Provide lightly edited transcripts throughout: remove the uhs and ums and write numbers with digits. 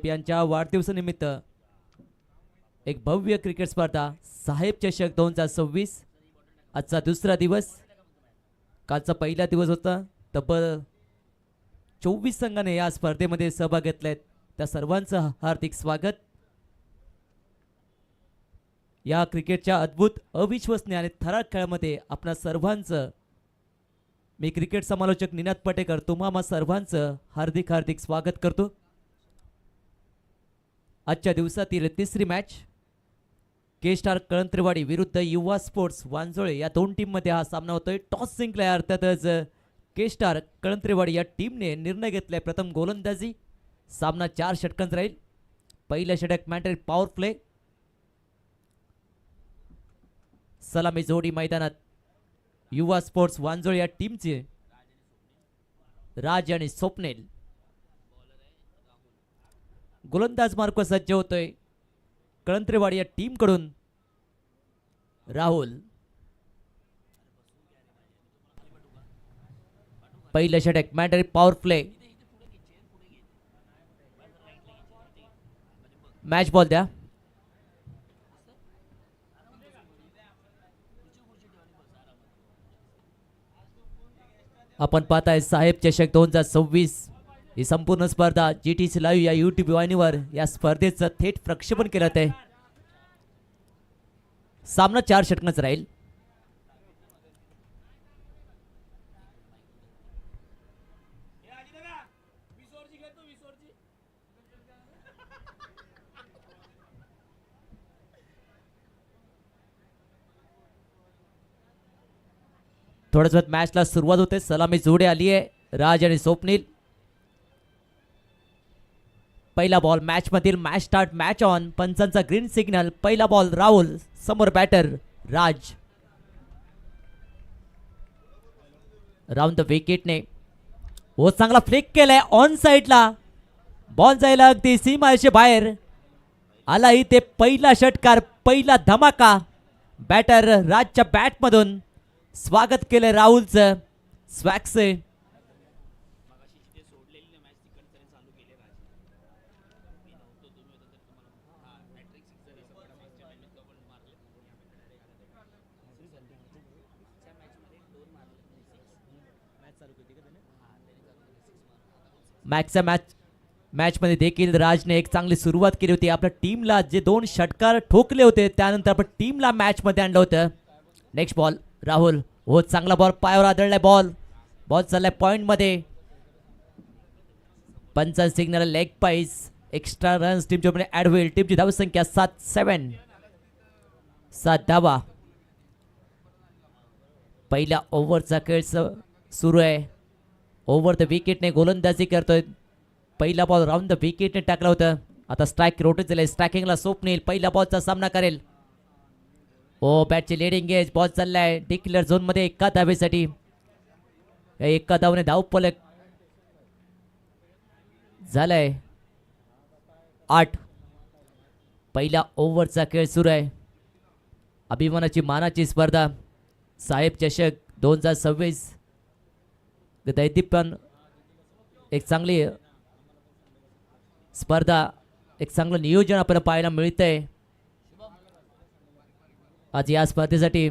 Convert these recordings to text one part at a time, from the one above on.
यांच्या वाढदिवसानिमित्त एक भव्य क्रिकेट स्पर्धा साहेब चषक 2026 आजचा दुसरा दिवस. कालचा पहिला दिवस होता. तब्बल 24 संघाने या स्पर्धेमध्ये सहभाग घेतलाय. त्या सर्वांचं हार्दिक स्वागत. या क्रिकेटच्या अद्भुत अविश्वसनीय आणि थरारक खेळामध्ये आपणा सर्वांचं मी क्रिकेट समालोचक निनाद पटेकर तुम्हा सर्वांचं हार्दिक हार्दिक स्वागत करतो. आजच्या दिवसातील तिसरी मॅच के स्टार कळंत्रेवाडी विरुद्ध युवा स्पोर्ट्स वांजोळे या दोन टीममध्ये हा सामना होतोय. टॉस जिंकलाय अर्थातच के स्टार कळंत्रेवाडी या टीमने निर्णय घेतलाय प्रथम गोलंदाजी. सामना 4 षटकांचा राहील. पहिलं षटक मॅन्डेटरी पॉवर प्ले. सलामी जोडी मैदानात युवा स्पोर्ट्स वांजोळे या टीमचे राज आणि स्वप्नेल. गोलंदाज मार्ग सज्ज होतोय कळंत्रेवाडी या टीम कडून राहुल. पहिलं षटक mandatory power play. Match ball द्या. आपण पाहताय साहेब चषक 2026 ही संपूर्ण स्पर्धा GTC लाईव्ह या YouTube वाहिनीवर या स्पर्धेचं थेट प्रक्षेपण केलं आहे. सामना 4 षटकांचा राहील. थोड्याच वेळात मॅचला सुरुवात होते. सलामी जोडी आली आहे राज आणि स्वप्नील. पहिला बॉल मॅच मधील मॅच स्टार्ट मॅच ऑन. पंचांचा ग्रीन सिग्नल. पहिला बॉल राहुल समोर बॅटर राज. राऊंड द विकेटने हो चांगला फ्लिक केलाय ऑन साइडला. बॉल जायला अगदी सीमारेषे बाहेर आला. इथे पहिला षटकार पहिला धमाका. बॅटर राजच्या बॅट मधून स्वागत केलं राहुलचं स्वॅक्से. मॅच मध्ये देखील राजने एक चांगली सुरुवात केली होती. आपल्या टीमला जे 2 षटकार ठोकले होते त्यानंतर आपण टीमला मॅच मध्ये आणलं होतं. Next ball Rahul. हो चांगला बॉल पायावर आदळलाय. बॉल चाललाय पॉइंट मध्ये. पंचा सिग्नल लेग पाईस. एक्स्ट्रा रन्स टीमच्या मध्ये ऍड होईल. टीमची धावसंख्या 7 धावा. पहिल्या ओव्हरचा खेळ सुरू आहे. ओव्हर द विकेटने गोलंदाजी करतोय. पहिला बॉल राऊंड द विकेटने टाकला होता. आता स्ट्राईक रोटेट झाले. स्ट्रायकिंगला स्वप्नील पहिल्या बॉलचा सामना करेल. ओ बॅटची लीडिंग एज. बॉल चाललाय डिक्लेअर झोन मध्ये एका धावेसाठी. एका धावने धावफलक झालाय 8. पहिल्या ओव्हरचा खेळ सुरू आहे. अभिमानाची मानाची स्पर्धा साहेब चषक 2026 दैदिप्यमान एक चांगली स्पर्धा एक चांगलं नियोजन आपल्याला पाहायला मिळतंय. आज या स्पर्धेसाठी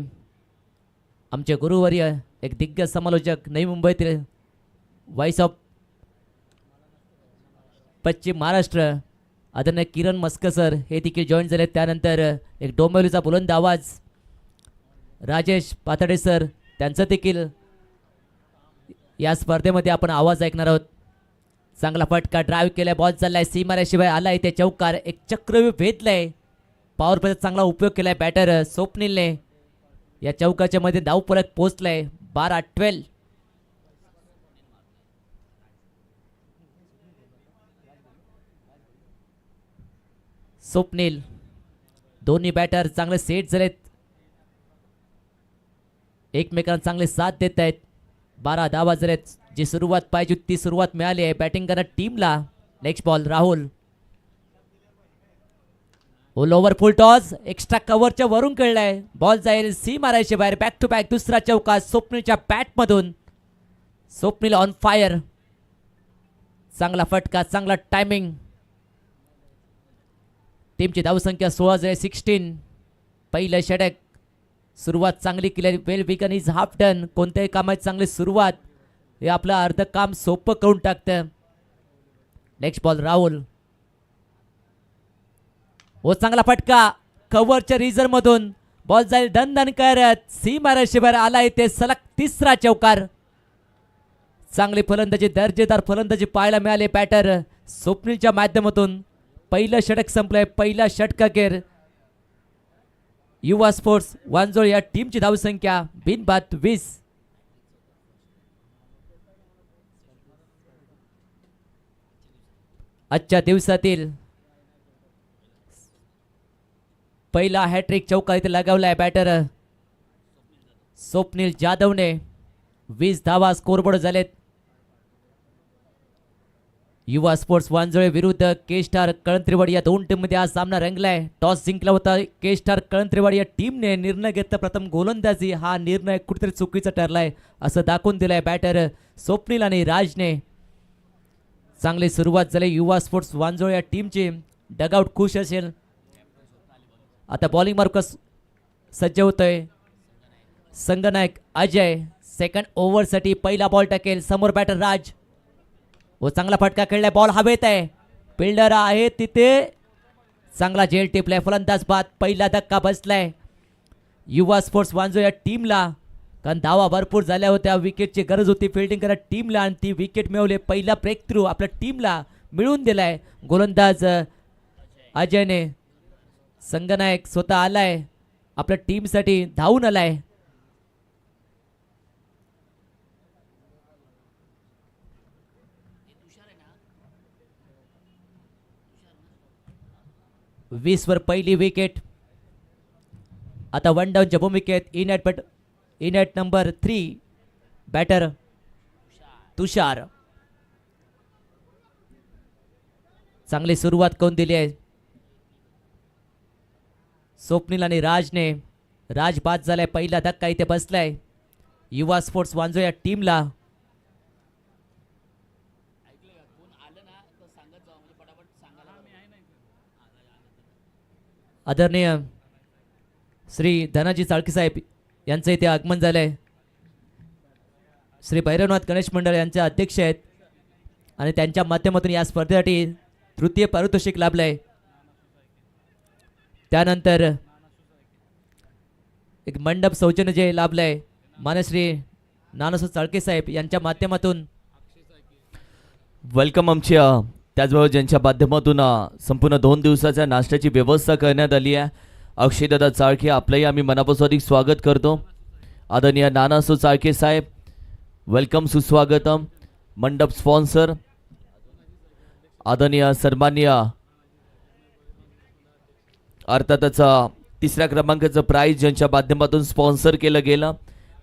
आमचे गुरुवर्य एक दिग्गज समालोचक नवी मुंबईतील व्हॉइस ऑफ पश्चिम महाराष्ट्र आदरणीय किरण मस्कर सर हे देखील जॉईन झाले. त्यानंतर एक डोंबिवलीचा बुलंद आवाज राजेश पाथडे सर त्यांचं देखील या स्पर्धेमध्ये आपण आवाज ऐकणार आहोत. चांगला फटका ड्राईव्ह केलाय. बॉल चाललाय सीमारेषेबाहेर आला. इथे चौकार. एक चक्रव्यूह भेदलाय. पॉवर प्लेचा चांगला उपयोग केलाय बॅटर स्वप्नीलने. या चौकाच्या मध्ये धावफलक पोहोचलाय 12-12. स्वप्नील दोन्ही बॅटर चांगले सेट झालेत. एकमेकांना चांगले साथ देत आहेत. 12 धावा झालेत. जी सुरुवात पाहिजे ती सुरुवात मिळाली आहे बॅटिंग करत टीमला. Next ball Rahul. Over full toss. Extra कव्हरच्या वरून खेळलाय. बॉल जाईल सीमारेषे बाहेर. बॅक टू बॅक दुसरा चौका स्वप्नीलच्या बॅट मधून. Swapnil on fire. चांगला फटका चांगला टायमिंग. टीमची धावसंख्या 16 पहिलं षटक सुरुवात चांगली केली. Well begun is half done. कोणत्याही कामाची चांगली सुरुवात हे आपलं अर्ध काम सोपं करून टाकतं. Next ball Rahul. हो चांगला फटका कव्हरच्या रिझर मधून बॉल जाईल दन करत सीमारेषेवर आला इथे सलग तिसरा चौकार. चांगली फलंदाजी दर्जेदार फलंदाजी पाहायला मिळाली बॅटर स्वप्नीलच्या माध्यमातून. पहिलं षटक संपलंय. पहिला षटकाखेर युवा स्पोर्ट्स वांजोळ या टीमची धावसंख्या बिनबाद 20. आजच्या दिवसातील पहिला हॅट्रिक चौका इथे लगावलाय बॅटर स्वप्नील जाधवने. 20 धावा स्कोरबोर्ड झालेत. युवा स्पोर्ट्स वांजोळे विरुद्ध के स्टार कळंत्रेवाडी या दोन टीममध्ये आज सामना रंगलाय. टॉस जिंकला होता के स्टार कळंत्रेवाडी या टीमने. निर्णय घेतला प्रथम गोलंदाजी. हा निर्णय कुठेतरी चुकीचा ठरलाय असं दाखवून दिलाय बॅटर स्वप्नील आणि राजने. चांगली सुरुवात झाली युवा स्पोर्ट्स वांजोळे या टीमची. डगआउट खुश असेल. आता बॉलिंग मार्कस सज्ज होतोय. संगनायक अजय सेकंड ओव्हरसाठी पहिला बॉल टाकेल. समोर बॅटर राज. व चांगला फटका खेळलाय. बॉल हवेत आहे. फिल्डर आहे तिथे. चांगला झेल टिपलाय. फलंदाज बाद. पहिला धक्का बसलाय युवा स्पोर्ट्स वांजो या टीमला. कारण धावा भरपूर झाल्या होत्या. विकेटची गरज होती फिल्डिंग करत टीमला आणि ती विकेट मिळवली. पहिला ब्रेक थ्रू आपल्या टीमला मिळवून दिलाय गोलंदाज अजयने. संगनायक स्वतः आलाय आपल्या टीमसाठी धावून आलाय. वीस वर पहिली विकेट. आता वन डाऊनच्या भूमिकेत इन ॲट नंबर 3 बॅटर तुषार. चांगली सुरुवात करून दिली आहे स्वप्नील आणि राजने. राज बाद झालाय. पहिला धक्का इथे बसलाय युवा स्पोर्ट्स वांजो या टीमला. आदरणीय श्री धनाजी चाळके साहेब यांचं इथे आगमन झालंय. श्री भैरवनाथ गणेश मंडळ यांचे अध्यक्ष आहेत आणि त्यांच्या माध्यमातून या स्पर्धेसाठी तृतीय पारितोषिक लाभलंय. त्यानंतर एक मंडप सौजन्य जे लाभलंय मानश्री नानासो चाळके साहेब यांच्या माध्यमातून. वेलकम आमच्या त्याचबरोबर ज्यांच्या माध्यमातून संपूर्ण 2 दिवसाच्या नाश्त्याची व्यवस्था करण्यात आली आहे अक्षयदादा चाळके आपलंही आम्ही मनापासून अधिक स्वागत करतो. आदरणीय नानासो चाळके साहेब वेलकम सुस्वागतम. मंडप स्पॉन्सर आदरणीय सन्माननीय अर्थातच 3ऱ्या क्रमांकाचं प्राइज ज्यांच्या माध्यमातून स्पॉन्सर केलं गेलं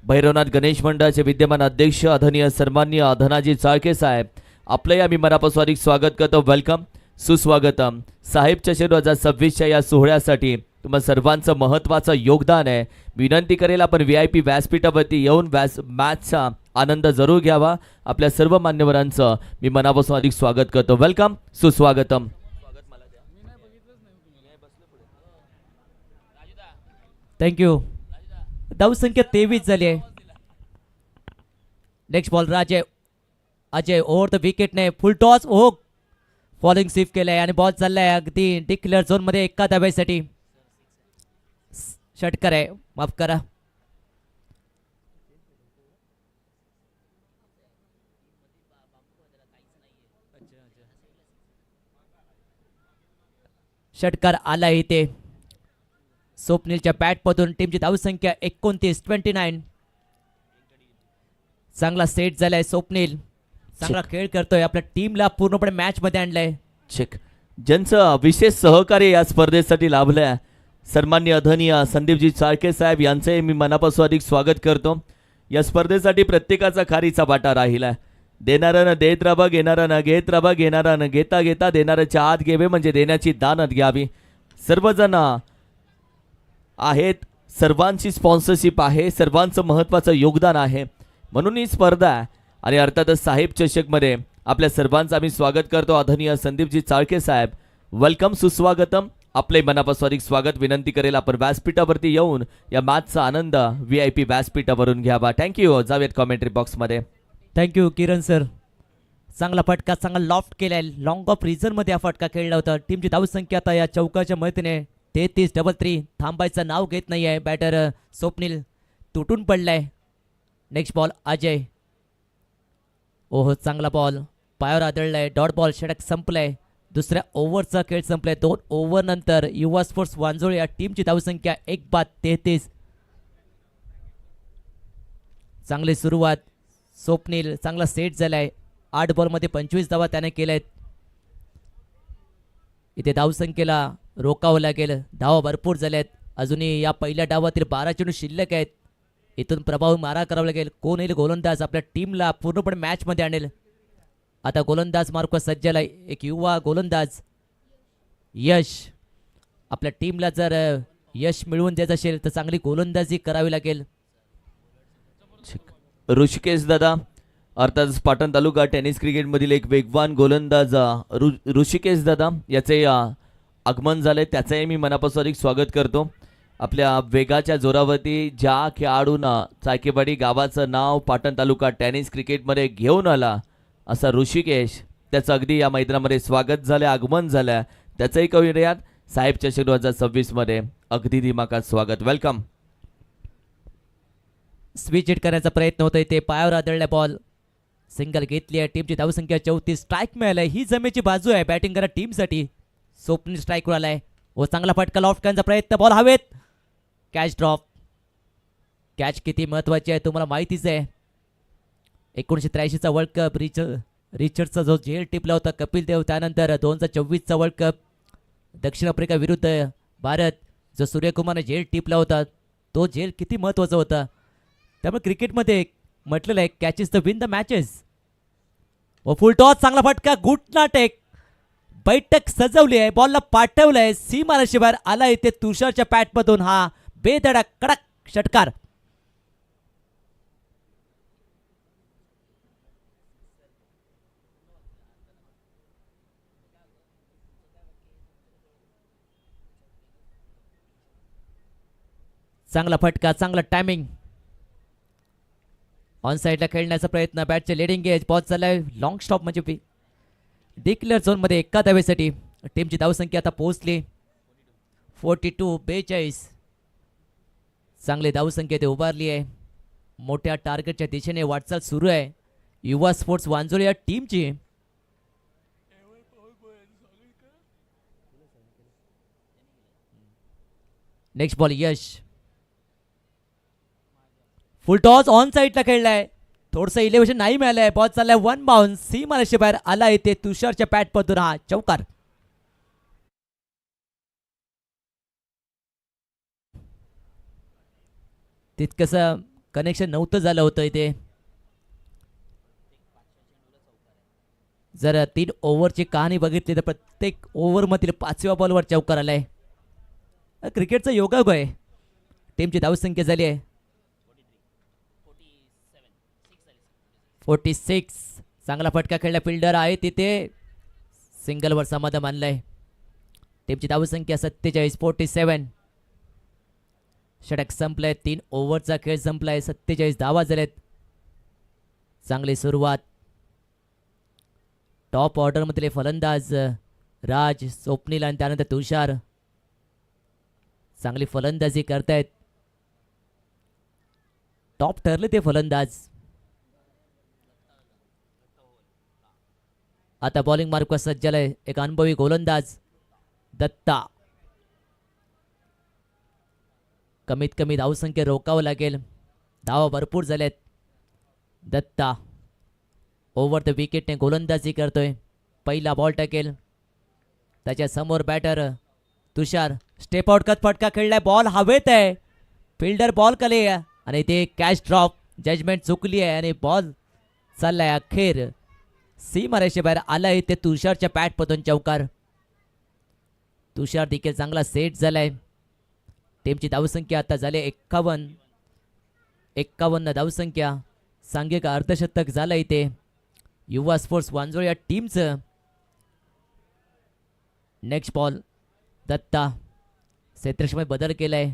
भैरवनाथ गणेश मंडळाचे विद्यमान अध्यक्ष आदरणीय सन्माननीय धनाजी चाळके साहेब आपलंही आम्ही मनापासून अधिक स्वागत करतो. वेलकम सुस्वागतम. साहेब चषक 2026च्या या सोहळ्यासाठी तुम्हा सर्वांचं महत्त्वाचं योगदान आहे. विनंती करेल आपण VIP व्यासपीठावरती येऊन मॅचचा आनंद जरूर घ्यावा. आपल्या सर्व मान्यवरांचं मी मनापासून अधिक स्वागत करतो. वेलकम सुस्वागतम. थँक्यू. धावसंख्या 23 झाली आहे. Next ball Ajay over the विकेटने फुल टॉस. ओ फॉलिंग स्वीप केलंय आणि बॉल चाललाय अगदी डिक्लेअर झोन मध्ये एका धाब्यासाठी. षटकार आहे माफ करा. षटकार आला इथे स्वप्नीलच्या बॅटमधून. टीमची धावसंख्या 29. चांगला सेट झालाय स्वप्नील. चांगला खेळ करतोय. आपल्या टीमला पूर्णपणे मॅच मध्ये आणलंय. चेक ज्यांचं विशेष सहकार्य या स्पर्धेसाठी लाभलंय सन्माननीय आदरणीय संदीपजी चाळके साहेब यांचे मी मनापासून अधिक स्वागत करतो. या स्पर्धेसाठी प्रत्येकाचा खारीचा वाटा राहिलाय. देणाऱ्यानं देत राहा, घेणाऱ्यानं घेत राहा, घेणाऱ्यानं घेता घेता देणाऱ्याच्या आत घेवे म्हणजे देण्याची दानत घ्यावी. सर्वजण आहेत. सर्वांची स्पॉन्सरशिप आहे. सर्वांचं महत्त्वाचं योगदान आहे. म्हणून ही स्पर्धा आहे आणि अर्थातच साहेब चषकमध्ये आपल्या सर्वांचं आम्ही स्वागत करतो. आदरणीय संदीपजी चाळके साहेब वेलकम सुस्वागतम. आपले मनापासून अधिक स्वागत विनंती करेल आपण व्यासपीठावरती येऊन या मॅचचा आनंद VIP व्यासपीठावरून घ्यावा. थँक्यू. जाऊयात कॉमेंट्री बॉक्समध्ये. थँक्यू किरण सर. चांगला फटका, चांगला लॉफ्ट केलाय. लॉंग ऑफ मध्ये हा फटका खेळला होता. टीमची धावसंख्या आता या चौकाच्या मदतीने 33-3. थांबायचं नाव घेत नाही आहे बॅटर स्वप्नील. तुटून पडलाय. Next ball Ajay. ओहो, चांगला बॉल पायावर आदळलाय. Dot ball. षटक संपलाय. दुसऱ्या ओव्हरचा खेळ संपलाय. 2 ओव्हर नंतर युवा स्पोर्ट्स वांजोळ या टीमची धावसंख्या 1-33. चांगली सुरुवात. स्वप्नील चांगला सेट झालाय. 8 बॉलमध्ये 25 धावा त्याने केल्यात. इथे धावसंख्येला रोकावं लागेल. धावा भरपूर झाल्यात. अजूनही या पहिल्या डावातील 12 चेंडू शिल्लक आहेत. इथून प्रभावी मारा करावा लागेल. कोण येईल गोलंदाज आपल्या टीमला पूर्णपणे मॅचमध्ये आणेल. आता गोलंदाज मार्क सज्ज झाला. एक युवा गोलंदाज यश. आपल्या टीमला जर यश मिळवून द्यायचं असेल तर चांगली गोलंदाजी करावी लागेल. ऋषिकेश दादा अर्थात पाटण तालुका टेनिस क्रिकेटमधील एक वेगवान गोलंदाज ऋषिकेश दादा याचे आगमन झाले. त्याचंही मी मनापासून अधिक स्वागत करतो. आपल्या वेगाच्या जोरावरती ज्या खेळाडूंना चायकेवाडी गावाचं नाव पाटण तालुका टेनिस क्रिकेटमध्ये घेऊन आला असा ऋषिकेश, त्याचं अगदी या मैदानामध्ये स्वागत झालं, आगमन झालं. त्याचंही करूयात साहेब चषक 2026 मध्ये अगदी दिमाखात स्वागत. वेलकम. स्विच हिट करण्याचा प्रयत्न होतोय. ते पायावर आदळल्या. बॉल सिंगल घेतली आहे. टीमची धावसंख्या 34. स्ट्राईक मिळालाय. ही जमेची बाजू आहे बॅटिंग करा टीमसाठी. स्वप्नील स्ट्राईकवर आलाय. व चांगला फटका लॉफ्ट करण्याचा प्रयत्न. बॉल हवेत. Catch drop. कॅच किती महत्वाची आहे तुम्हाला माहितीच आहे. 1983चा वर्ल्ड कप रिचर्डचा जो झेल टिपला होता कपिल देव, त्यानंतर 2024चा वर्ल्ड कप दक्षिण आफ्रिका विरुद्ध भारत जो सूर्यकुमारने झेल टिपला होता, तो झेल किती महत्त्वाचा होता. त्यामुळे क्रिकेटमध्ये म्हटलेलं आहे catch is the win the matches. व फुल टॉस. चांगला फटका. गुड नाटेक. बैठक सजवली आहे. बॉलला पाठवलंय. सीमारेषे बाहेर आला. इथे तुषारच्या पॅटमधून हा बेधडक कडक षटकार. चांगला फटका, चांगला टायमिंग. ऑन साईडला खेळण्याचा प्रयत्न. बॅटचे लिडिंग एज. बॉल चाललाय लॉंग स्टॉप म्हणजे डिक्लेअर झोनमध्ये एका धावेसाठी. टीमची धावसंख्या आता पोहोचली 42-42. चांगली धावसंख्या ते उभारली आहे. मोठ्या टार्गेटच्या दिशेने वाटचाल सुरू आहे युवा स्पोर्ट्स वांजोळ या टीमची. Next ball Yash. Full toss. On साईडला खेळलाय. थोडंसं इलेव्हेशन नाही मिळालंय. बॉल चाललाय 1 बाउन्स. सीमारेषे बाहेर आला. इथे तुषारच्या पॅटमधून हा चौकार. तितकंसं कनेक्शन नव्हतं झालं होतं इथे. जर 3 ओव्हरची कहाणी बघितली तर प्रत्येक ओव्हरमधील 5व्या बॉलवर चौकार आलाय. क्रिकेटचा योगायोग आहे. टीमची धावसंख्या झाली आहे 46. चांगला फटका खेळला. फिल्डर आहे तिथे. सिंगलवर समाधान मानलंय. टीमची धावसंख्या 47-47. षटक संपलंय. 3 ओव्हरचा खेळ संपलाय. 47 धावा झालेत. चांगली सुरुवात. टॉप ऑर्डरमधले फलंदाज राज, स्वप्नील आणि त्यानंतर तुषार चांगली फलंदाजी करतायत. टॉप ठरले ते फलंदाज. आता बॉलिंग मार्कवर सज्ज झालाय एक अनुभवी गोलंदाज दत्ता. कमीत कमी धावसंख्या रोकावं लागेल. धावा भरपूर झाल्यात. दत्ता ओव्हर द विकेटने गोलंदाजी करतोय. पहिला बॉल टाकेल. त्याच्या समोर बॅटर तुषार. स्टेप आउट कत फटका खेळलाय. बॉल हवेत आहे. फिल्डर बॉल कले आणि ते कॅच ड्रॉप. जजमेंट चुकली आहे आणि बॉल चाललाय अखेर सीमारेषे बाहेर आलाय. ते तुषारच्या पॅटमधून चौकार. तुषार देखील चांगला सेट झालाय. टीमची धावसंख्या आता झाली 51 धावसंख्या. सांघिक अर्धशतक झालं इथे युवा स्पोर्ट्स वांजोळ या टीमचं. नेक्स्ट बॉल दत्ता क्षेत्रक्षेत्रात बदल केलाय.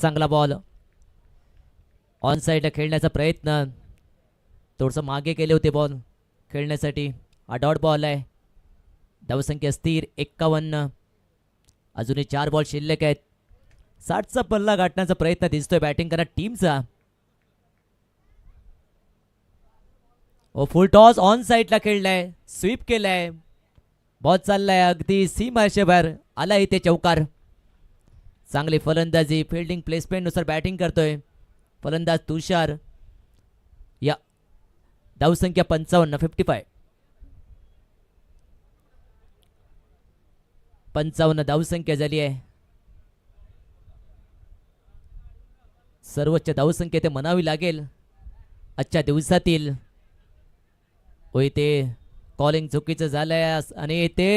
चांगला बॉल ऑन साईडला खेळण्याचा प्रयत्न. थोडंसं मागे केले होते बॉल खेळण्यासाठी. हा डॉट बॉल आहे. धावसंख्या स्थिर 51. अजूनही 4 बॉल शिल्लक आहेत. 60चा पल्ला गाठण्याचा प्रयत्न दिसतोय बॅटिंग करणार टीमचा. ओ फुल टॉस ऑन साईडला खेळलाय. स्वीप केलाय. बॉल चाललाय अगदी सीमारेषे बाहेर. आला इथे चौकार. चांगली फलंदाजी फिल्डिंग प्लेसमेंटनुसार बॅटिंग करतोय फलंदाज तुषार. या धावसंख्या 55 55. 55 धावसंख्या झाली आहे. सर्वोच्च धावसंख्या ते म्हणावी लागेल आजच्या दिवसातील. होय ते कॉलिंग चुकीचं झालंय आणि ते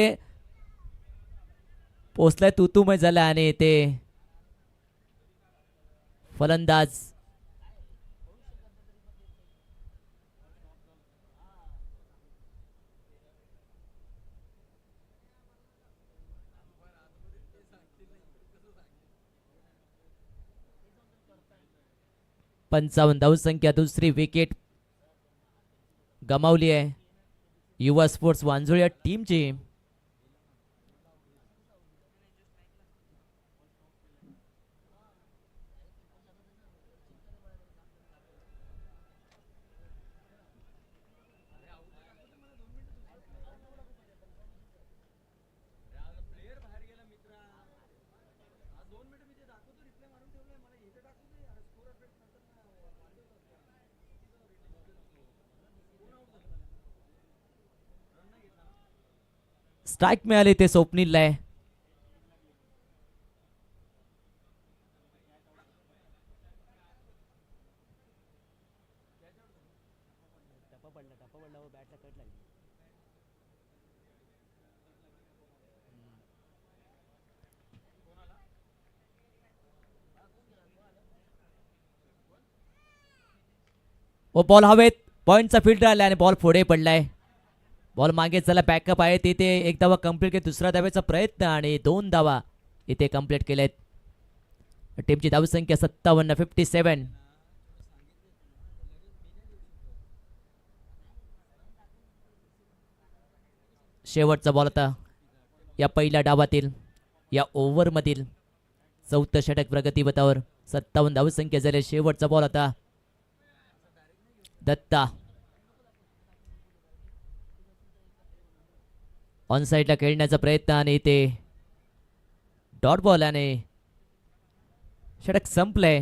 पोचलाय तुतुमय झालं आणि ते फलंदाज पंचावन्न धावसंख्या. दुसरी विकेट गमावली आहे युवा स्पोर्ट्स वांजुळ या टीमची. स्ट्राईक मिळाले ते स्वप्नीलला आहे. व बॉल हवेत. पॉइंटचा फील्डर आला आणि बॉल पुढे पडलाय. बॉल मागे चला बॅकअप आहे तिथे. एक धावा कंप्लीट केली. दुसरा धाव्याचा प्रयत्न आणि 2 धावा इथे कंप्लीट केलेत. टीमची धावसंख्या 57 57. शेवटचा बॉल आता या पहिल्या डावातील या ओव्हरमधील. 4थं षटक प्रगतीपथावर. 57 धावसंख्या झाली. शेवटचा बॉल आता दत्ता ऑन साईडला खेळण्याचा प्रयत्न आणि ते डॉट बॉल आणि षटक संपलंय.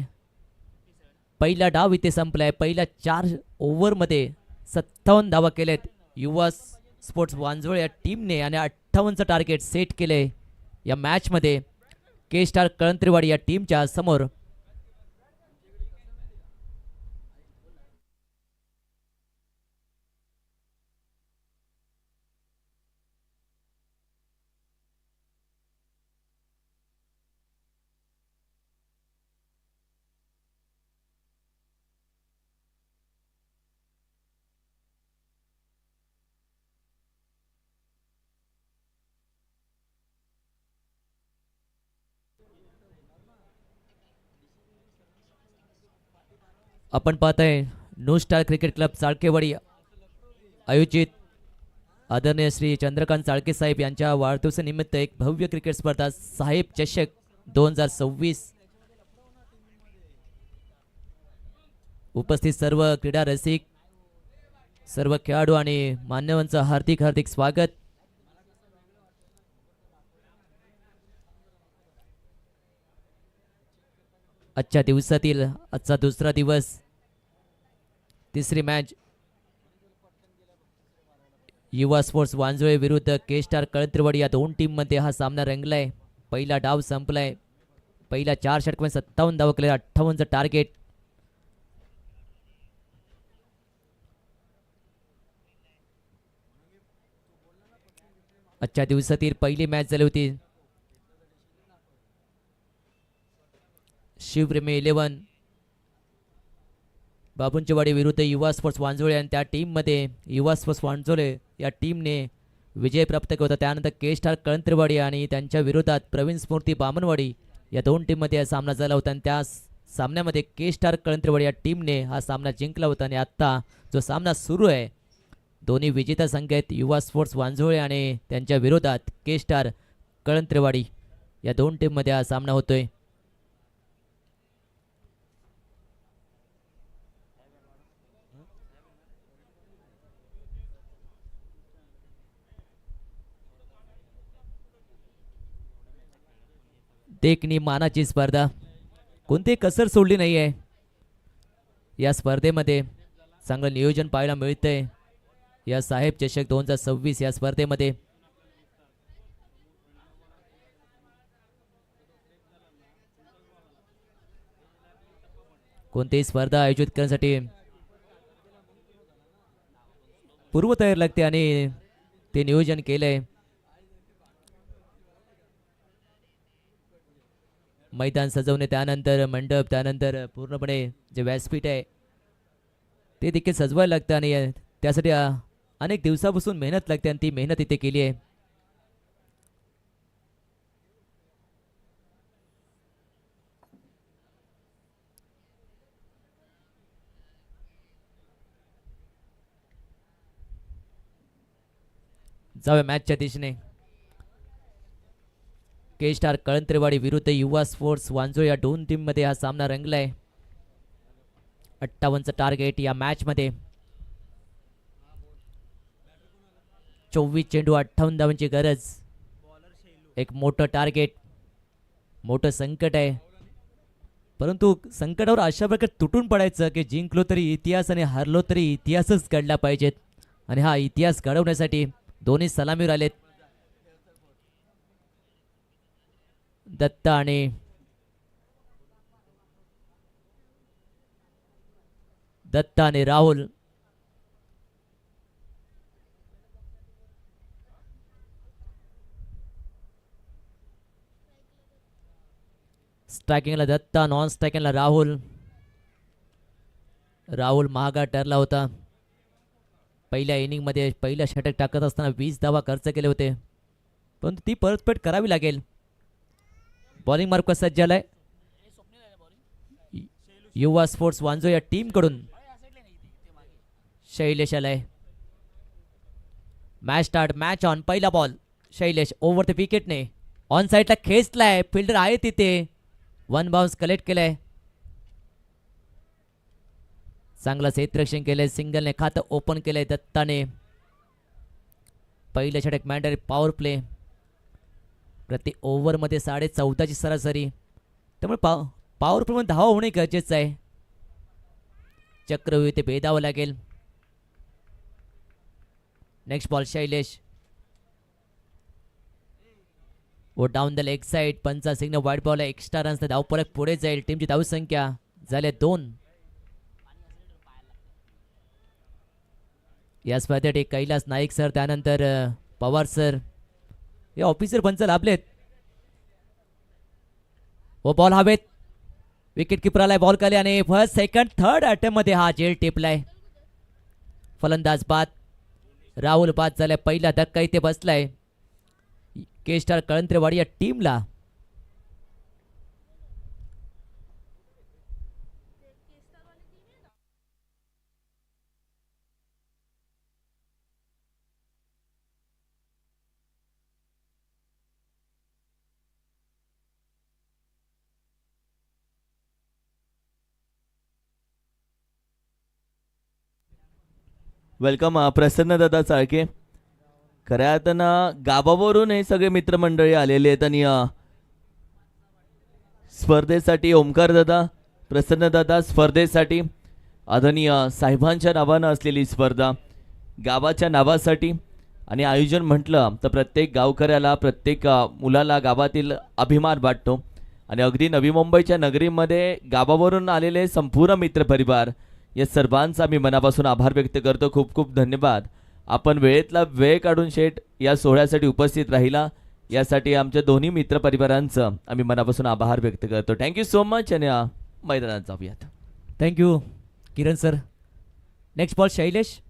पहिला डाव इथे संपलाय. पहिल्या 4 ओव्हरमध्ये 57 धावा केलेत युवा स्पोर्ट्स वांजुळ या टीमने आणि 58चं टार्गेट सेट केले या मॅचमध्ये के स्टार कळंत्रेवाडी या टीमच्या समोर. आपण पाहतोय new star cricket club Chalkewadi आयोजित आदरणीय श्री चंद्रकांत चाळके साहेब यांच्या वाढदिवसानिमित्त एक भव्य क्रिकेट स्पर्धा साहेब चषक 2026. उपस्थित सर्व क्रीडा रसिक सर्व खेळाडू आणि मान्यवरांचं हार्दिक हार्दिक स्वागत. आजच्या दिवसातील आजचा दुसरा दिवस. तिसरी मॅच युवा स्पोर्ट्स वांजुळे विरुद्ध के स्टार कळंत्रेवाडी या 2 टीममध्ये हा सामना रंगलाय. पहिला डाव संपलाय. पहिल्या 4 षटकांमध्ये 57 धावा केल्या. 58चं टार्गेट. आजच्या दिवसातील पहिली मॅच झाली होती शिवप्रेमी 11 बाबुंचेवाडी विरुद्ध युवा स्पोर्ट्स वांजोळे आणि त्या टीममध्ये युवा स्पोर्ट्स वांजोळे या टीमने विजय प्राप्त केला होता. त्यानंतर के स्टार कळंत्रेवाडी आणि त्यांच्या विरोधात प्रवीण स्फूर्ती बामणवाडी या दोन टीममध्ये हा सामना झाला होता आणि त्या सामन्यामध्ये के स्टार कळंत्रेवाडी या टीमने हा सामना जिंकला होता. आणि आत्ता जो सामना सुरू आहे दोन्ही विजेता संघ आहेत युवा स्पोर्ट्स वांजोळे आणि त्यांच्या विरोधात के स्टार कळंत्रेवाडी या दोन टीममध्ये हा सामना होतोय. देखणी मानाची स्पर्धा कोणती कसर सोडली नाही आहे. या स्पर्धेमध्ये चांगलं नियोजन पाहायला मिळतंय. या साहेब चषक 2026 या स्पर्धेमध्ये कोणतीही स्पर्धा आयोजित करण्यासाठी पूर्वतयारी लागते आणि ते नियोजन केलंय. मैदान सजवणे त्यानंतर मंडप त्यानंतर पूर्णपणे जे व्यासपीठ आहे ते देखील सजवायला लागतं आणि त्यासाठी अनेक दिवसापासून मेहनत लागते आणि ती मेहनत इथे केली आहे. जाऊया मॅचच्या दिशेने. के स्टार कळंत्रेवाडी विरुद्ध युवा स्पोर्ट्स वांजो या दोन टीममध्ये हा सामना रंगलाय. 58चं टार्गेट या मॅचमध्ये. 24 चेंडू 58 धावांची गरज. एक मोठं टार्गेट मोठं संकट आहे परंतु संकटावर अशा प्रकारे तुटून पडायचं की जिंकलो तरी इतिहास आणि हारलो तरी इतिहासच घडला पाहिजेत आणि हा इतिहास घडवण्यासाठी दोन्ही सलामीवर आलेत. दत्ता आणि राहुल. स्ट्रायकिंगला दत्ता नॉन स्ट्रायकिंगला राहुल. राहुल महागा ठरला होता. पहिल्या इनिंगमध्ये पहिला षटक टाकत असताना 20 धावा खर्च केले होते परंतु ती परतफेड करावी लागेल. बॉलिंग मार्क कसा सज्ज झालाय युवा स्पोर्ट्स वांजो या टीम कडून. शैलेश आलाय. Match start match on. पहिला बॉल शैलेश ओव्हर द विकेटने ऑन साईडला खेचलाय. फिल्डर आहे तिथे. 1 बाउन्स कलेक्ट केलाय. चांगलं क्षेत्ररक्षण केलंय. सिंगलने खातं ओपन केलंय दत्ताने. पहिलं षटक मॅन्डरी पॉवर प्ले. प्रति ओव्हरमध्ये 14.5ची सरासरी त्यामुळे पॉवर प्ले धावा होणे गरजेचं आहे. चक्रव्यूह ते भेदावं लागेल. नेक्स्ट बॉल शैलेश व डाऊन द लेग साइड. पंचा सिग्नल वाईट बॉल एक्स्ट्रा रन्स धावफलक पुढे जाईल. टीमची धावसंख्या झाल्या 2. या स्पर्धेसाठी कैलास नाईक सर त्यानंतर पवार सर हे ऑफिसर पंच लाभलेत. व बॉल हवेत. विकेट किपराला बॉल खाली आणि फर्स्ट सेकंड थर्ड अटेम्प्ट मध्ये हा जेल टिपलाय. फलंदाज बाद. राहुल बाद झालाय. पहिला धक्का इथे बसलाय के स्टार कळंत्रेवाडी या टीमला. वेलकम प्रसन्न दादा चाळके. खऱ्या अर्थानं गावावरून हे सगळे मित्रमंडळी आलेले आहेत आणि स्पर्धेसाठी ओमकार दादा प्रसन्न दादा स्पर्धेसाठी आदरणीय साहेबांच्या नावानं असलेली स्पर्धा गावाच्या नावासाठी आणि आयोजन म्हटलं तर प्रत्येक गावकऱ्याला प्रत्येक मुलाला गावातील अभिमान वाटतो आणि अगदी नवी मुंबईच्या नगरीमध्ये गावावरून आलेले संपूर्ण मित्रपरिवार या सर्वांचा मी मनापासून आभार व्यक्त करतो. खूप खूप धन्यवाद. आपण वेळेतला वेळ काढून शेठ या सोहळ्यासाठी उपस्थित राहिला यासाठी आमच्या दोन्ही मित्रपरिवारांचं आम्ही मनापासून आभार व्यक्त करतो. Thank you so much. आणि मैदानात जाऊयात. Thank you Kiran sir. Next ball Shailesh.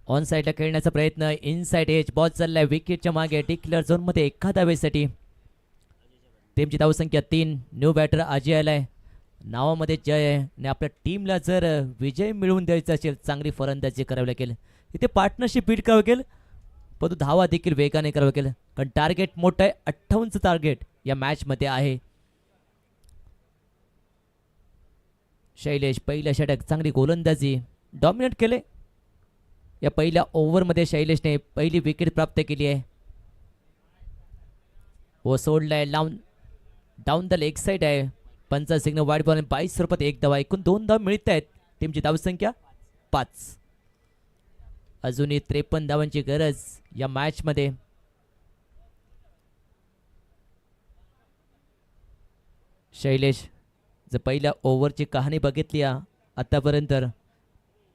On साईडला खेळण्याचा प्रयत्न, इन साईड एज बॉल चाललाय विकेटच्या मागे डिक्लेअर झोनमध्ये एका धावेसाठी. टीमची धावसंख्या 3. न्यू बॅटर अजय आलाय, नावामध्ये जय आहे आणि आपल्या टीमला जर विजय मिळवून द्यायचा असेल चांगली फलंदाजी करावी लागेल. इथे पार्टनरशिप बीट करावं लागेल, परंतु धावा देखील वेगाने करावं लागेल, कारण टार्गेट मोठं आहे. 58चं टार्गेट या मॅचमध्ये आहे. शैलेश पहिल्या षटक चांगली गोलंदाजी डॉमिनेट केले. या पहिल्या ओव्हरमध्ये शैलेशने पहिली विकेट प्राप्त केली आहे. व सोडलाय लावून डाऊन द लेग साईड आहे. पंचा सिग्नल वाईड बॉल 22 स्वरूपात 1 धावा, एकूण 2 धावा मिळत आहेत. टीमची धावसंख्या 5. अजूनही 53 धावांची गरज या मॅचमध्ये. शैलेश जर पहिल्या ओव्हरची कहाणी बघितली आतापर्यंत,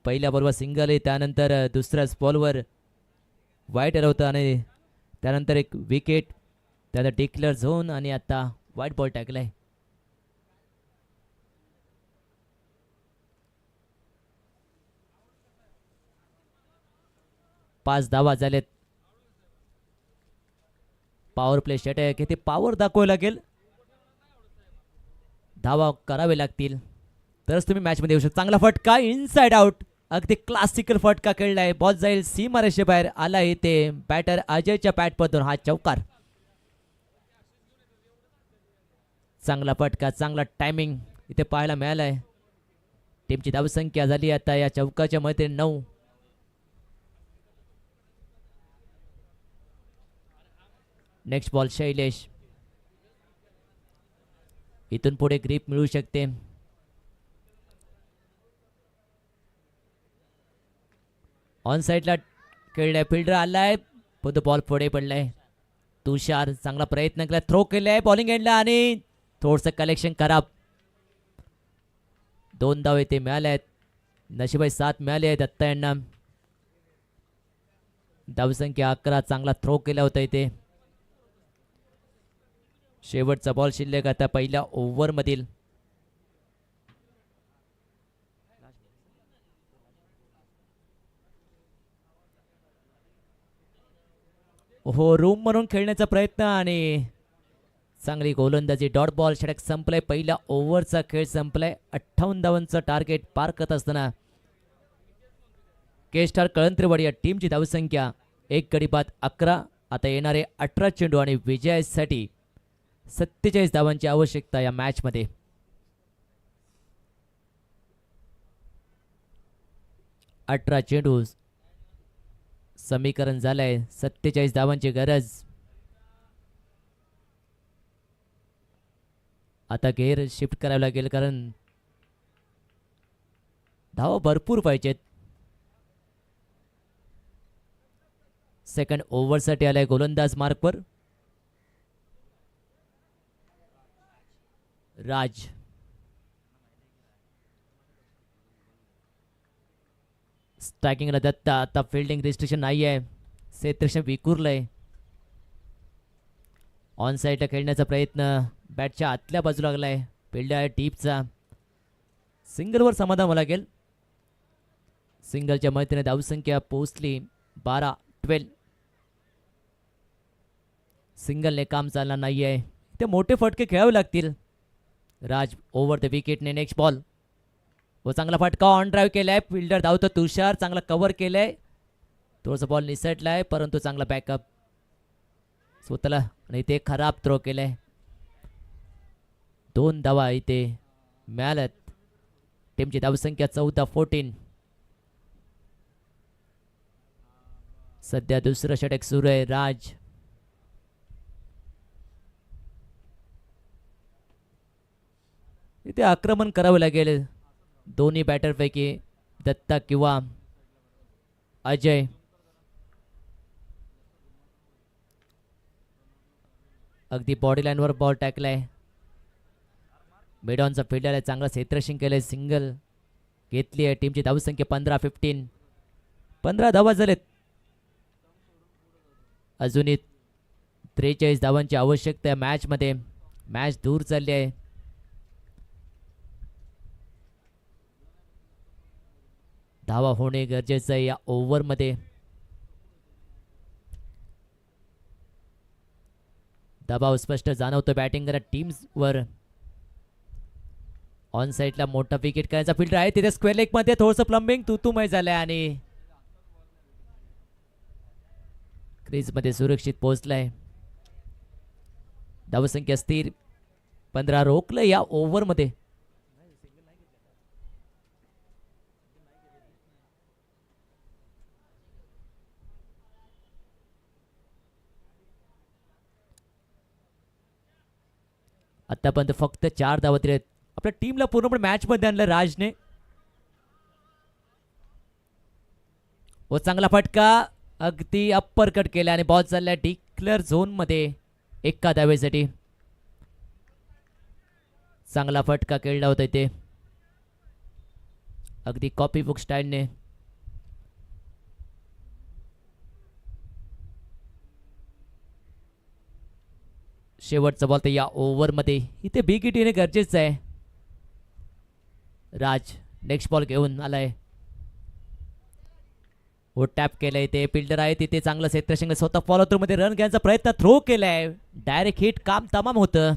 पहिल्या बॉलवर सिंगल आहे, त्यानंतर दुसऱ्याच बॉलवर वाईट आलं होतं आणि त्यानंतर एक विकेट, त्यानंतर डिक्लेअर झोन आणि आता वाईट बॉल टाकलाय. पाच धावा झालेत. पॉवर प्ले षटक, किती पॉवर दाखवावं लागेल, धावा करावे लागतील तरच तुम्ही मॅचमध्ये येऊ शकता. चांगला फटका इनसाइड आउट, अगदी क्लासिकल फटका खेळलाय. बॉल जाईल सीमारेषे बाहेर आला इथे बॅटर अजयच्या पॅटमधून हा चौकार. चांगला फटका, चांगला टायमिंग इथे पाहायला मिळालाय. टीमची धावसंख्या झाली आता या चौकाच्या मध्ये 9. नेक्स्ट बॉल शैलेश, इथून पुढे ग्रीप मिळू शकते. ऑन साईडला खेळलाय, फिल्डर आलाय, पण बॉल पुढे पडलाय. तुषार चांगला प्रयत्न केला, थ्रो केलाय बॉलिंग एंडला आणि थोडंसं कलेक्शन खराब. 2 धाव इथे मिळाले आहेत, नशिबाई 7 मिळाले आहेत दत्ता यांना. धावसंख्या 11. चांगला थ्रो केला होता इथे. शेवटचा बॉल शिल्लक आता पहिल्या ओव्हर मधील. हो, रूम म्हणून खेळण्याचा प्रयत्न आणि चांगली गोलंदाजी. डॉट बॉल षटक संपलाय. पहिल्या ओव्हरचा खेळ संपलाय. 58 धावांचं टार्गेट पार करत असताना के स्टार कळंत्रेवाडी या टीमची धावसंख्या 1 गडी बाद 11. आता येणारे 18 चेंडू आणि विजयासाठी 47 धावांची आवश्यकता या मॅचमध्ये. अठरा चेंडू समीकरण झालंय, 47 धावांची गरज. आता गेअर शिफ्ट करावं लागेल, कारण धावा भरपूर पाहिजेत. सेकंड ओव्हरसाठी आलाय गोलंदाज मार्कवर राज. स्ट्रायकिंगला दत्ता. आता फिल्डिंग रिस्ट्रिक्शन नाही आहे, क्षेत्रक्षण विखुरलंय. ऑन साईडला खेळण्याचा प्रयत्न, बॅटच्या आतल्या बाजूला लागलाय. फिल्डर आहे डीपचा. सिंगलवर समाधान लागेल. सिंगलच्या मदतीने धावसंख्या पोहोचली 12-12. सिंगलने काम चालणार नाही आहे, ते मोठे फटके खेळावे लागतील. राज ओव्हर द विकेटने. नेक्स्ट बॉल व चांगला फटका ऑन ड्राईव्ह केलाय. फिल्डर धावतो तुषार, चांगला कव्हर केलाय. थोडासा बॉल निसटलाय, परंतु चांगला बॅकअप स्वतःला आणि ते खराब थ्रो केलाय. 2 धावा इथे मिळाल्यात. टीमची धावसंख्या 14-14. सध्या दुसरं षटक सुरू आहे. राज इथे आक्रमण करावं लागेल दोन्ही बॅटरपैकी, दत्ता किंवा अजय. अगदी बॉडी लाईनवर बॉल टाकलाय. मिडॉनचा फिल्डर आहे, चांगला क्षेत्ररक्षण केलंय. सिंगल घेतली आहे. टीमची धावसंख्या 15-15. 15 धावा झालेत. अजूनही 43 धावांची आवश्यकता आहे मॅचमध्ये. मॅच दूर चालली आहे. धावा होणे गरजेचं आहे या ओव्हरमध्ये. दबाव स्पष्ट जाणवतो बॅटिंग करा टीम्सवर. ऑन साईडला मोठा विकेट करायचा फिल्डर आहे तिथे स्क्वेअर लेग मध्ये थोडंसं प्लंबिंग तुतुमय झालंय आणि क्रीज मध्ये सुरक्षित पोहोचलाय. धावसंख्या स्थिर 15 रोखलं या ओव्हरमध्ये. आतापर्यंत फक्त 4 धावा दिलेत. आपल्या टीमला पूर्णपणे मॅच मध्ये आणलं राजने. व चांगला फटका अगदी अप्पर कट केला आणि बॉल चालला डिक्लेअर झोन मध्ये एका धावेसाठी. चांगला फटका खेळला होता इथे अगदी कॉपी बुक स्टाईलने. शेवटचा बॉल तर या ओव्हरमध्ये इथे बिग हिट येणे गरजेचं आहे. राज नेक्स्ट बॉल घेऊन आलाय. हो टॅप केलंय ते फिल्डर आहे तिथे चांगलं क्षेत्रशंग स्वतः फॉलो थ्रू मध्ये रन घ्यायचा प्रयत्न थ्रो केलाय. डायरेक्ट हिट काम तमाम होतं.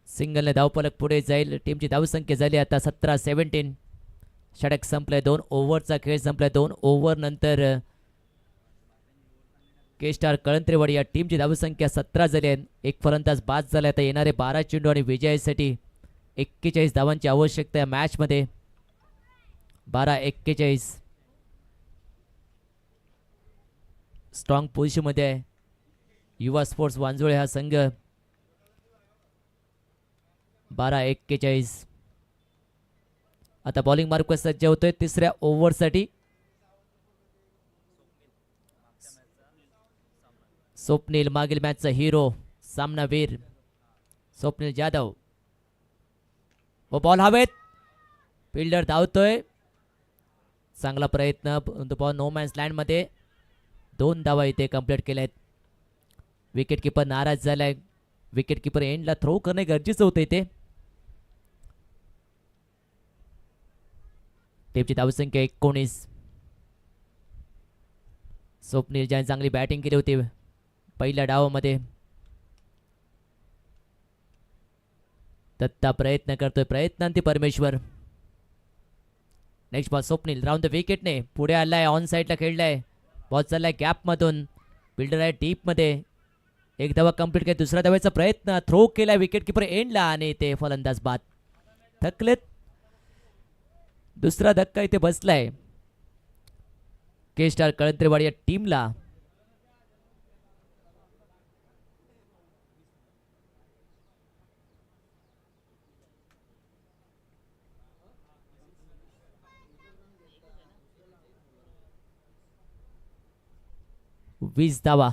सिंगलने धावफलक पुढे जाईल. टीमची धावसंख्या झाली आता 17-17. षटक संपलाय. 2 ओव्हरचा खेळ संपलाय. 2 ओव्हर नंतर के स्टार कळंत्रेवाडी या टीमची धावसंख्या 17 झाली आहे. एक फलंदाज बाद झाला. आता येणारे 12 चेंडू आणि विजयासाठी 41 धावांची आवश्यकता आहे मॅचमध्ये. 12-41. स्ट्रॉंग पोझिशन मध्ये आहे युवा स्पोर्ट्स वांजुळे हा संघ. 12-41. आता बॉलिंग मार्कवर सज्ज होतोय तिसऱ्या ओव्हरसाठी. स्वप्नील मागील मॅचचा हिरो सामनावीर स्वप्नील जाधव. व बॉल हवेत. फिल्डर धावतोय. चांगला प्रयत्न बॉल नो मॅन्स लँड मध्ये. 2 धावा इथे कंप्लीट केल्या आहेत. विकेट किपर नाराज झालाय. विकेट किपर एंडला थ्रो करणे गरजेचं होतं इथे. टीमची धावसंख्या 19. स्वप्नील ज्याने चांगली बॅटिंग केली होती पहिल्या डावामध्ये. दत्ता प्रयत्न करतोय. प्रयत्नांती परमेश्वर. Next ball Swapnil round the विकेटने पुढे आलाय. ऑन साईडला खेळलाय. बॉल चाललाय गॅप मधून. बिल्डर आहे डीप मध्ये. एक धावा कंप्लीट केला. दुसऱ्या धावेचा प्रयत्न थ्रो केलाय विकेट किपर एंडला आणि ते फलंदाज बाद. थकलेत. दुसरा धक्का इथे बसलाय के स्टार कळंत्रेवाडी या टीमला. वीस धावा.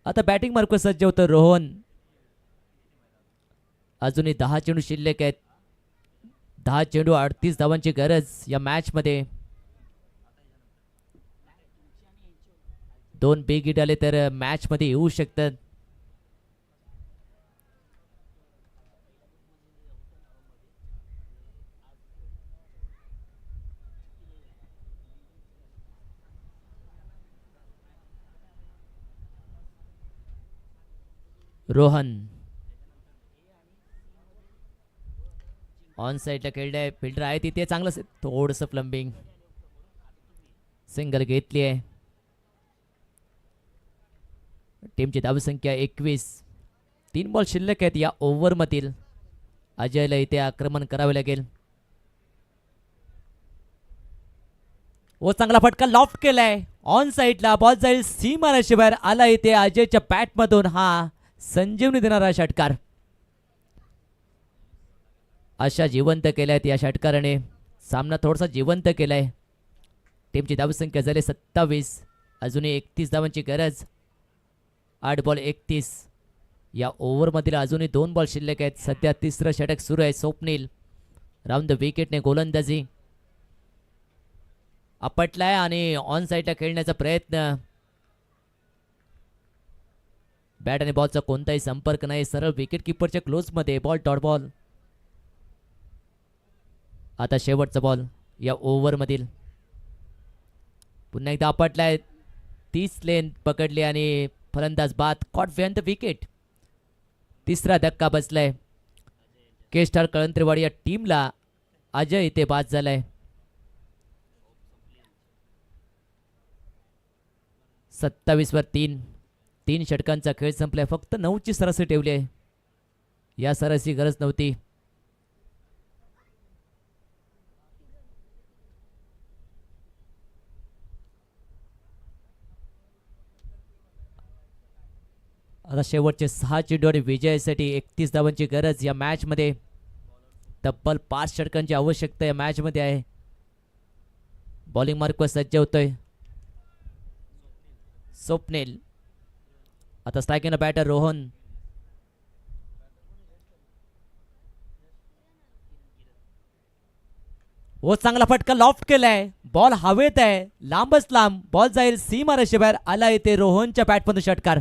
आता बॅटिंग मार्कवर सज्ज होतं रोहन. अजूनही 10 चेंडू शिल्लक आहेत. 10 चेंडू 38 धावांची गरज या मॅच मध्ये. 2 बिग हिट आले तर मॅच मध्ये येऊ शकतात. रोहन ऑन साईडला खेळलाय. फिल्डर आहे तिथे चांगलं थोडंसं प्लंबिंग. सिंगल घेतली आहे. टीमची धावसंख्या 21. 3 बॉल शिल्लक आहेत या ओव्हर मधील. अजयला इथे आक्रमण करावे लागेल. व चांगला फटका लॉफ्ट केलाय. ऑन साईडला बॉल जाईल सीमारेषेबाहेर आला इथे अजयच्या बॅट मधून. हा संजीवनी देणारा षटकार. अशा जिवंत केल्यात या षटकाराने. सामना थोडासा जिवंत केलाय. टीमची धावसंख्या झाली 27. अजूनही 31 धावांची गरज. 8 बॉल 31 या ओव्हरमधील. अजूनही 2 बॉल शिल्लक आहेत. सध्या तिसरं षटक सुरू आहे. स्वप्नील राऊंड द विकेटने गोलंदाजी. आपटलाय आणि ऑन साईडला खेळण्याचा प्रयत्न. बॅट आणि बॉलचा कोणताही संपर्क नाही, सरळ विकेट किपरच्या क्लोज मध्ये. Ball dot ball. आता शेवटचा बॉल या ओव्हर मधील. पुन्हा एकदा आपटलाय. 30 लेन पकडली आणि फलंदाज बाद. Caught behind the wicket. तिसरा धक्का बसलाय. के स्टार कळंत्रेवाडी या टीमला. अजय इथे बाद झालाय. 27 वर 3 षटकांचा खेळ संपलाय. फक्त 9ची सरासरी ठेवली आहे. या सरासरी गरज नव्हती. आता शेवटचे 6 चेंडू आणि विजयासाठी 31 धावांची गरज या मॅच मध्ये. तब्बल 5 षटकांची आवश्यकता या मॅच मध्ये आहे. बॉलिंग मार्कवर सज्ज होतोय स्वप्नील. आता स्ट्रायकिंग बॅटर रोहन. हो चांगला फटका लॉफ्ट केलाय. बॉल हवेत आहे. लांबच लांब बॉल जाईल सीमा रेषेबाहेर. आला इथे रोहनच्या बॅटमधून षटकार.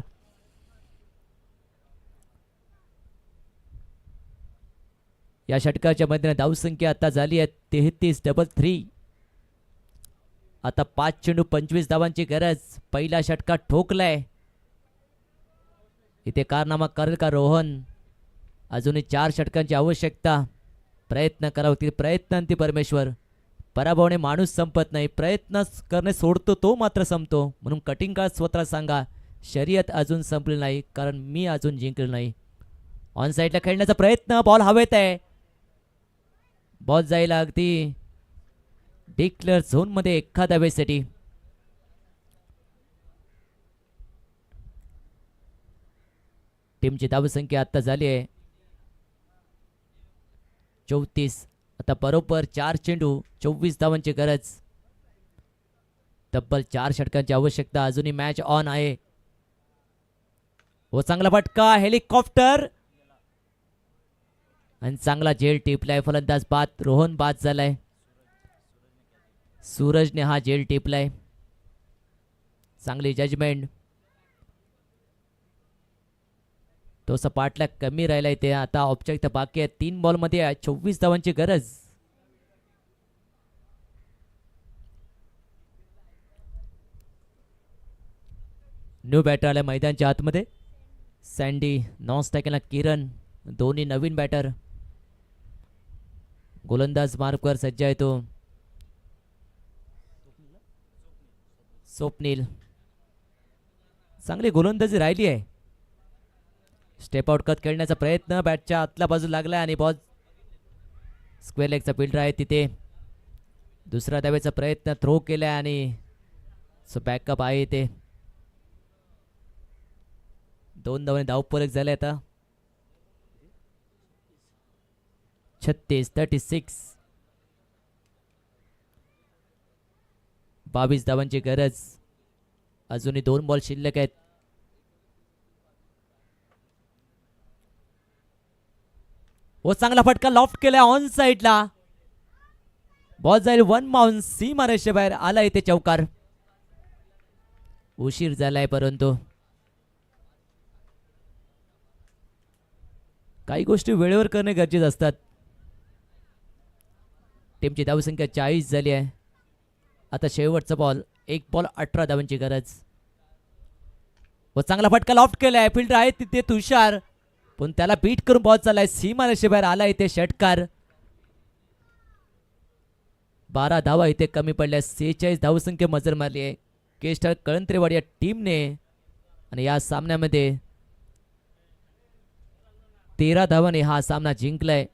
या षटकाच्या मध्येने धावसंख्या आता झाली आहे 33-3. आता 5 चेंडू 25 धावांची गरज. पहिला षटका ठोकलाय. इथे कारनामा करेल का रोहन? अजूनही 4 षटकांची आवश्यकता. प्रयत्न करावतील. प्रयत्नांती परमेश्वर. पराभवने माणूस संपत नाही. प्रयत्न करणे सोडतो तो मात्र संपतो. म्हणून कटिंग काळ स्वतःला सांगा, शर्यत अजून संपली नाही, कारण मी अजून जिंकलो नाही. ऑन साईडला खेळण्याचा प्रयत्न. बॉल हवेत आहे. बॉल जाईल अगदी डिक्लेअर झोन मध्ये एका धावेसाठी. टीमची धावसंख्या आता झाली आहे 34. आता बरोबर 4 चेंडू 24 धावांची गरज. तब्बल 4 षटकांची आवश्यकता. अजूनही मॅच ऑन आहे. हो चांगला फटका. हेलिकॉप्टर आणि चांगला झेल टिपलाय. फलंदाज बाद. रोहन बाद झालाय. सूरजने हा झेल टिपलाय. चांगली जजमेंट. तो सपाटला कमी राहिलाय ते. आता ऑब्जेक्ट बाकी आहे. 3 बॉल मध्ये 24 धावांची गरज. न्यू बॅटर आल्या मैदानच्या आतमध्ये. सँडी, नॉन स्ट्रायकरला किरण, दोन्ही नवीन बॅटर. गोलंदाज मार्कवर सज्ज आहे तो स्वप्नील. चांगली गोलंदाजी राहिली आहे. स्टेप आउट कट खेळण्याचा प्रयत्न. बॅटच्या आतल्या बाजू लागला आणि बॉल स्क्वेअर लेगचा फिल्डर आहे तिथे. दुसरा धावेचा प्रयत्न थ्रो केलाय आणि बॅकअप आहे इथे. 2 धावांनी धावफलक झाले. आता 36. 22 धावांची गरज. अजूनही 2 बॉल शिल्लक आहेत. व चांगला फटका लॉफ्ट केलाय ऑन साइडला. बॉल जाईल 1 बाउन्स सीमा रेषेबाहेर. आला इथे चौकार. उशीर झालाय परंतु काही गोष्टी वेळेवर करणे गरजेचे असतात. टीमची धावसंख्या 40 झाली आहे. आता शेवटचा बॉल. 1 बॉल 18 धावांची गरज. व चांगला फटका लॉफ्ट केलाय. फिल्डर आहे तिथे तुषार, पण त्याला बीट करून बॉल चाललाय. सीमा रेषेबाहेर. आला इथे षटकार. 12 धावा इथे कमी पडल्या. 46 धावसंख्या मजर मारली आहे के स्टार कळंत्रेवाडी या टीमने. आणि या सामन्यामध्ये 13 धावांनी हा सामना जिंकलाय.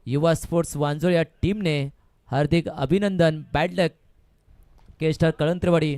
युवा स्पोर्ट्स वांजोळ या टीमने हार्दिक अभिनंदन. बॅड लक के स्टार कळंत्रेवाडी.